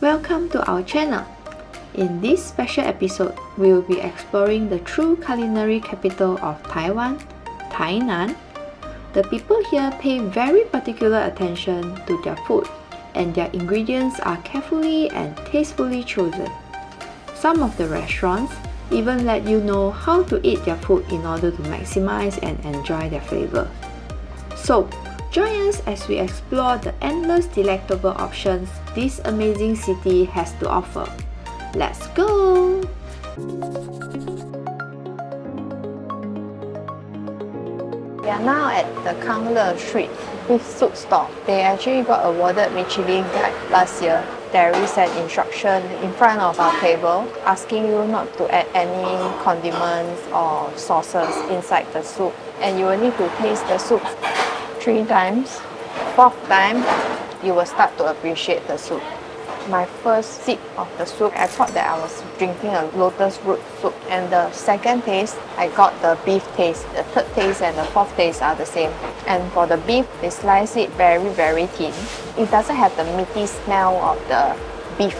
Welcome to our channel. In this special episode, we will be exploring the true culinary capital of Taiwan, Tainan. The people here pay very particular attention to their food, and their ingredients are carefully and tastefully chosen. Some of the restaurants even let you know how to eat their food in order to maximize and enjoy their flavor. So, join us as we explore the endless delectable options this amazing city has to offer. Let's go! We are now at the Kangle Street beef soup stall. They actually got awarded Michelin Guide last year. There is an instruction in front of our table asking you not to add any condiments or sauces inside the soup. And you will need to taste the soup 3 times. 4th time, you will start to appreciate the soup. My first sip of the soup, I thought that I was drinking a lotus root soup. And the second taste, I got the beef taste. The third taste and the fourth taste are the same. And for the beef, they slice it very thin. It doesn't have the meaty smell of the beef.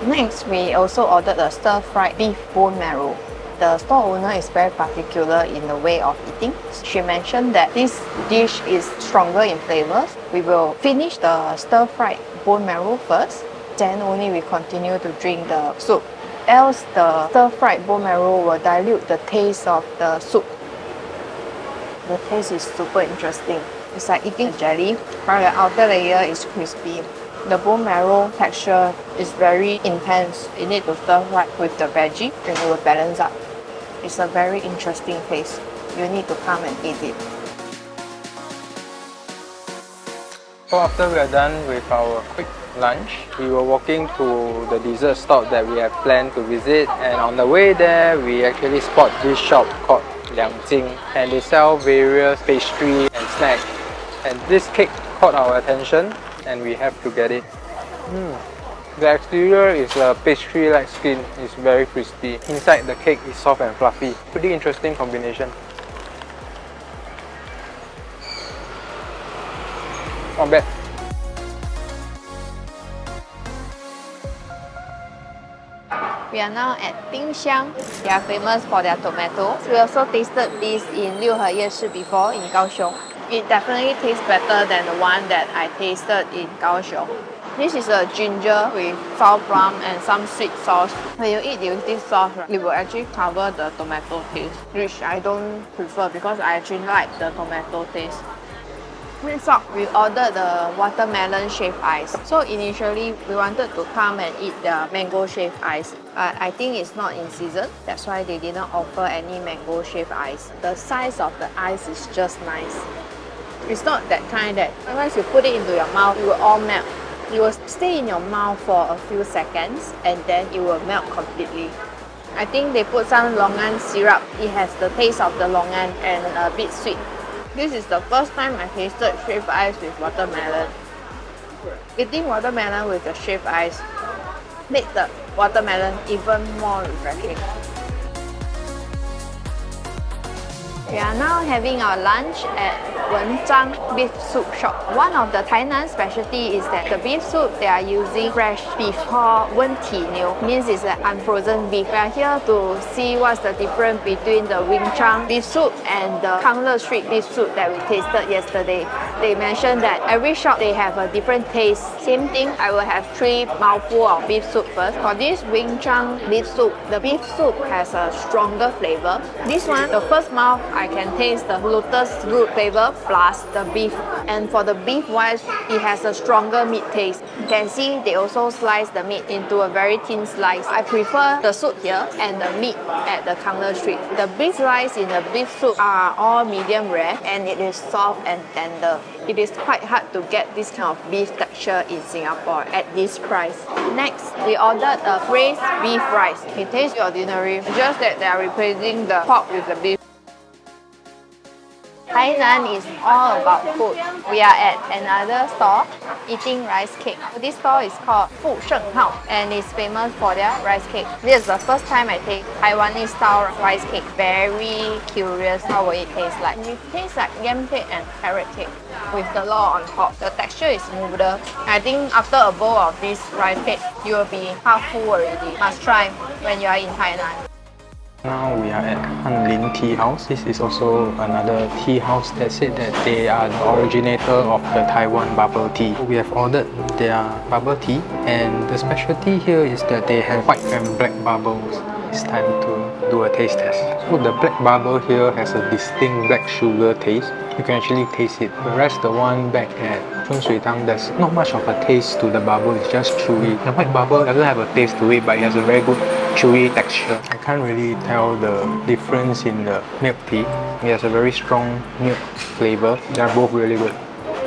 Next, we also ordered a stir-fried beef bone marrow. The store owner is very particular in the way of eating. She mentioned that this dish is stronger in flavors. We will finish the stir-fried bone marrow first, then only we continue to drink the soup. Else the stir-fried bone marrow will dilute the taste of the soup. The taste is super interesting. It's like eating a jelly, while the outer layer is crispy. The bone marrow texture is very intense. You need to stir fry with the veggie and it will balance up. It's a very interesting taste. You need to come and eat it. So after we are done with our quick lunch, we were walking to the dessert stop that we have planned to visit, and on the way there we actually spot this shop called Liang Jing, and they sell various pastry and snacks. And this cake caught our attention and we have to get it. The exterior is a pastry-like skin, it's very crispy. Inside the cake is soft and fluffy. Pretty interesting combination. Not bad. We are now at Bingxiang. They are famous for their tomatoes. We also tasted this in Liuhe Yeshi before in Kaohsiung. It definitely tastes better than the one that I tasted in Kaohsiung. This is a ginger with sour plum and some sweet sauce. When you eat with this sauce, it will actually cover the tomato taste, which I don't prefer because I actually like the tomato taste. Next up, we ordered the watermelon shaved ice. So initially, we wanted to come and eat the mango shaved ice, but I think it's not in season. That's why they didn't offer any mango shaved ice. The size of the ice is just nice. It's not that kind that once you put it into your mouth, it will all melt. It will stay in your mouth for a few seconds and then it will melt completely. I think they put some longan syrup. It has the taste of the longan and a bit sweet. This is the first time I tasted shaved ice with watermelon. Eating watermelon with the shaved ice makes the watermelon even more refreshing. We are now having our lunch at Wenzhang Beef Soup Shop. One of the Tainan specialty is that the beef soup they are using fresh beef called Wenti Niu, means it's an unfrozen beef. We are here to see what's the difference between the Wenzhang beef soup and the Kangle Street beef soup that we tasted yesterday. They mentioned that every shop they have a different taste. Same thing, I will have 3 mouthful of beef soup first. For this Wenzhang beef soup, the beef soup has a stronger flavor. This one, the first mouth, I can taste the lotus root flavor plus the beef. And for the beef wise, it has a stronger meat taste. You can see they also slice the meat into a very thin slice. I prefer the soup here and the meat at the Kangle Street. The beef slice in the beef soup are all medium rare and it is soft and tender. It is quite hard to get this kind of beef texture in Singapore at this price. Next, we ordered a braised beef rice. It tastes ordinary, just that they are replacing the pork with the beef. Hainan is all about food. We are at another store eating rice cake. This store is called Fu Sheng Hao and is famous for their rice cake. This is the first time I taste Taiwanese style rice cake. Very curious how will it taste like. It tastes like yam cake and carrot cake with the law on top. The texture is smoother. I think after a bowl of this rice cake, you will be half full already. Must try when you are in Thailand. Now we are at Hanlin Tea House. This is also another tea house that said that they are the originator of the Taiwan bubble tea. We have ordered their bubble tea and the specialty here is that they have white and black bubbles. It's time to do a taste test. So the black bubble here has a distinct black sugar taste. You can actually taste it. Whereas the one back at Chun Sui Tang, there's not much of a taste to the bubble, it's just chewy. The white bubble doesn't have a taste to it, but it has a very good chewy texture. I can't really tell the difference in the milk tea. It has a very strong milk flavor. They're both really good.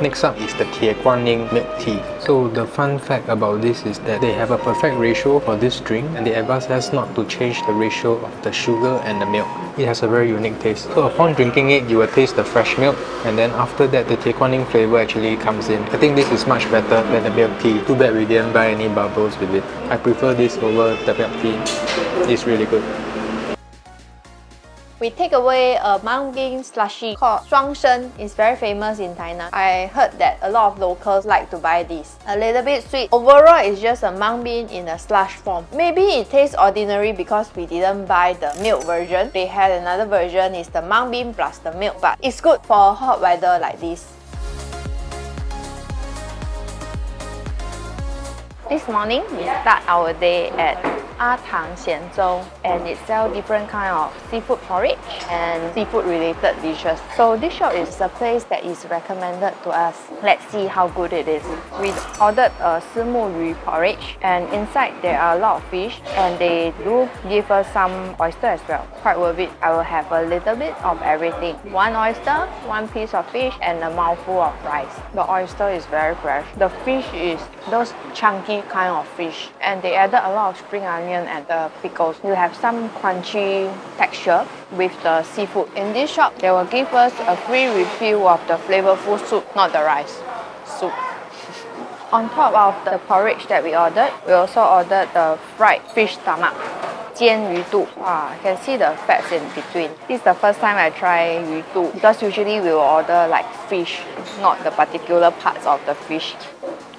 Next up is the Tie Guan Ning milk tea. So the fun fact about this is that they have a perfect ratio for this drink and they advise us not to change the ratio of the sugar and the milk. It has a very unique taste. So upon drinking it, you will taste the fresh milk and then after that the Tie Guan Ning flavor actually comes in. I think this is much better than the milk tea. Too bad we didn't buy any bubbles with it. I prefer this over the milk tea. It's really good. We take away a mung bean slushy called Shuang Shen. It's very famous in Thailand. I heard that a lot of locals like to buy this. A little bit sweet. Overall, it's just a mung bean in a slush form. Maybe it tastes ordinary because we didn't buy the milk version. They had another version, it's the mung bean plus the milk, but it's good for hot weather like this. This morning, we start our day at A Tang Xian Zhou and it sells different kind of seafood porridge and seafood related dishes. So this shop is a place that is recommended to us. Let's see how good it is. We ordered a Simu Yu porridge and inside there are a lot of fish and they do give us some oyster as well. Quite worth it. I will have a little bit of everything. One oyster, one piece of fish and a mouthful of rice. The oyster is very fresh. The fish is those chunky kind of fish and they added a lot of spring onion and the pickles. You have some crunchy texture with the seafood. In this shop, they will give us a free refill of the flavorful soup, not the rice, soup. On top of the porridge that we ordered, we also ordered the fried fish stomach. 煎鱼肚. Wow, I can see the fats in between. This is the first time I try 鱼肚 because usually we will order like fish, not the particular parts of the fish.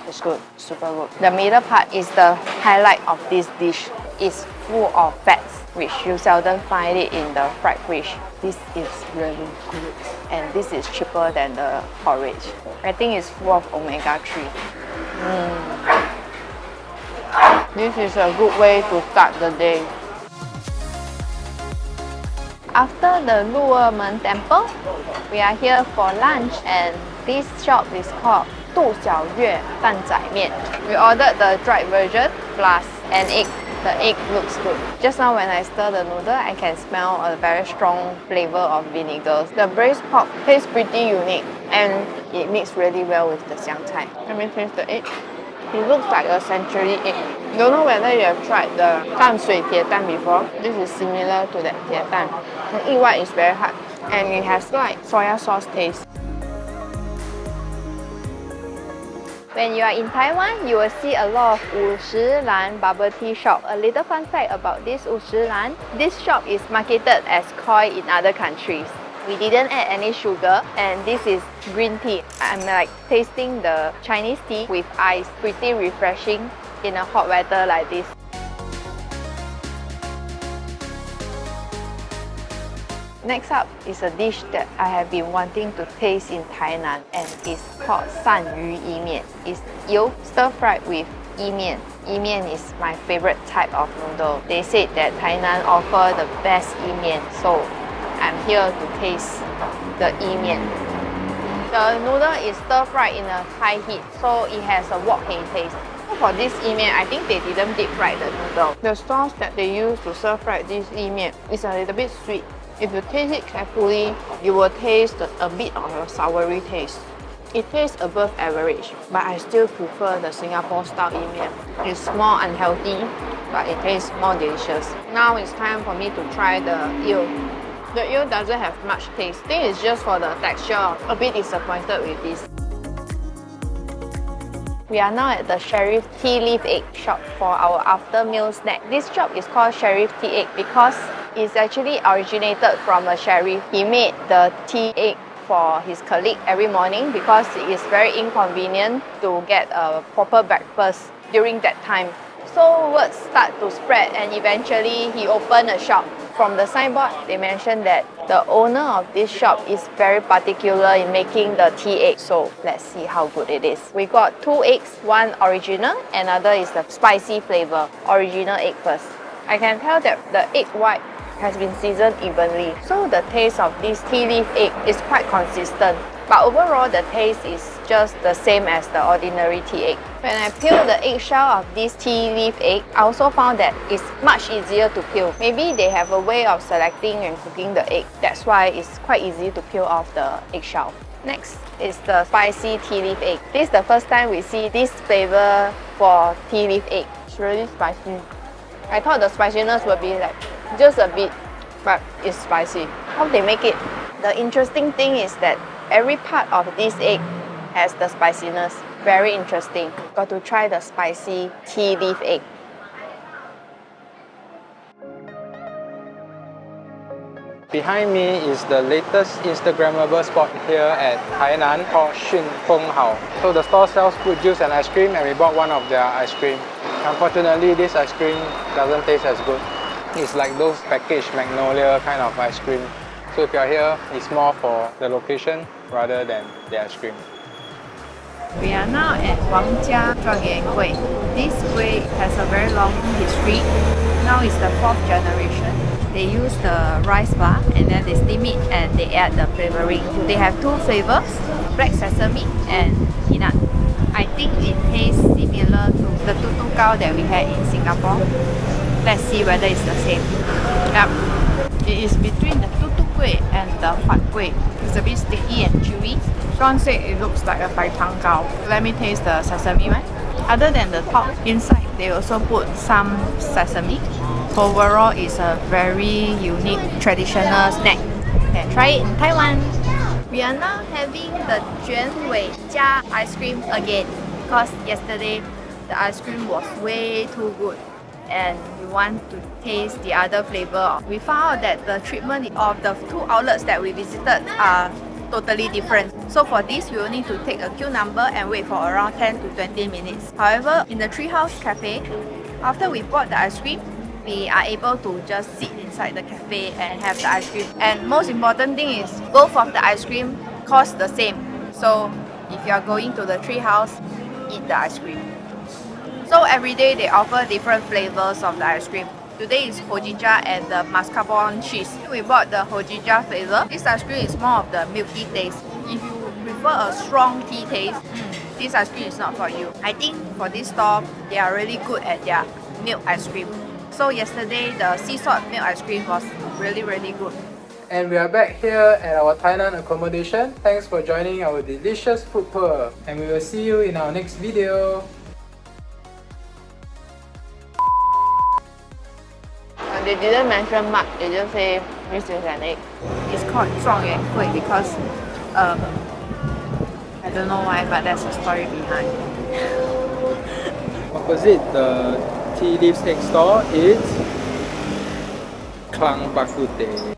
It's good, super good. The middle part is the highlight of this dish. It's full of fats, which you seldom find it in the fried fish. This is really good. And this is cheaper than the porridge. I think it's full of omega-3. This is a good way to start the day. After the Luomen Temple, we are here for lunch and this shop is called Du Xiao Yue Dan Zai Mian. We ordered the dried version plus an egg. The egg looks good. Just now when I stir the noodle, I can smell a very strong flavor of vinegar. The braised pork tastes pretty unique and it mixes really well with the xiang cai. Let me taste the egg. It looks like a century egg. Don't know whether you have tried the 淡水铁蛋 before. This is similar to that 铁蛋. The egg white is very hard and it has like soya sauce taste. When you are in Taiwan, you will see a lot of Wu Shi Lan bubble tea shop. A little fun fact about this Wu Shi Lan, this shop is marketed as koi in other countries. We didn't add any sugar and this is green tea. I'm like tasting the Chinese tea with ice. Pretty refreshing in a hot weather like this. Next up is a dish that I have been wanting to taste in Thailand and it's called San Yu Yi Mian. It's yolk stir-fried with yi mian. Yi mian is my favorite type of noodle. They said that Thailand offer the best yi mian, so I'm here to taste the yi mian. The noodle is stir-fried in a high heat, so it has a wok hei taste. For this yi mian, I think they didn't deep fry the noodle. The sauce that they use to stir-fry this yi mian is a little bit sweet. If you taste it carefully, you will taste a bit of a soury taste. It tastes above average, but I still prefer the Singapore style yi mian. It's more unhealthy, but it tastes more delicious. Now it's time for me to try the eel. The eel doesn't have much taste. I think it's just for the texture. A bit disappointed with this. We are now at the Sheriff Tea Leaf Egg shop for our after meal snack. This shop is called Sheriff Tea Egg because it's actually originated from a sheriff. He made the tea egg for his colleague every morning because it is very inconvenient to get a proper breakfast during that time. So words start to spread and eventually he opened a shop. From the signboard, they mentioned that the owner of this shop is very particular in making the tea egg. So let's see how good it is. We got 2 eggs, one original, another is the spicy flavor. Original egg first. I can tell that the egg white has been seasoned evenly. So the taste of this tea leaf egg is quite consistent. But overall, the taste is just the same as the ordinary tea egg. When I peel the eggshell of this tea leaf egg, I also found that it's much easier to peel. Maybe they have a way of selecting and cooking the egg. That's why it's quite easy to peel off the eggshell. Next is the spicy tea leaf egg. This is the first time we see this flavor for tea leaf egg. It's really spicy. I thought the spiciness would be like just a bit, but it's spicy. How they make it? The interesting thing is that every part of this egg has the spiciness. Very interesting. Got to try the spicy tea leaf egg. Behind me is the latest Instagrammable spot here at Tainan called Xun Feng Hao. So the store sells fruit juice and ice cream and we bought one of their ice cream. Unfortunately, this ice cream doesn't taste as good. It's like those packaged Magnolia kind of ice cream. So if you're here, it's more for the location rather than the ice cream. We are now at Wangjia Zhuangyuan Gui. This gui has a very long history. Now it's the 4th generation. They use the rice flour and then they steam it and they add the flavoring. They have 2 flavors, black sesame and peanut. I think it tastes similar to the tutu gao that we had in Singapore. Let's see whether it's the same. Yep. It is between the tutu gui and the huat gui. It's a bit sticky and chewy. John said it looks like a bai tang gao. Let me taste the sesame one. Other than the top, inside they also put some sesame. Overall, it's a very unique traditional snack. Can try it in Taiwan. We are now having the Juan Wei Jia ice cream again because yesterday the ice cream was way too good and we want to taste the other flavor. We found out that the treatment of the 2 outlets that we visited are totally different. So for this, we will need to take a queue number and wait for around 10 to 20 minutes. However, in the Treehouse Cafe, after we bought the ice cream, we are able to just sit inside the cafe and have the ice cream. And most important thing is, both of the ice cream cost the same. So if you are going to the Treehouse, eat the ice cream. So every day they offer different flavors of the ice cream. Today is hojija and the mascarpone cheese. We bought the hojija flavor. This ice cream is more of the milky taste. If you prefer a strong tea taste, this ice cream is not for you. I think for this store, they are really good at their milk ice cream. So yesterday, the sea salt milk ice cream was really good. And we are back here at our Tainan accommodation. Thanks for joining our delicious food tour. And we will see you in our next video. They didn't mention much, they just say this is an egg. It's called Zhuangyuan Gui because I don't know why, but there's a story behind. Opposite the tea leaves egg store is Klang Bak Kut Teh.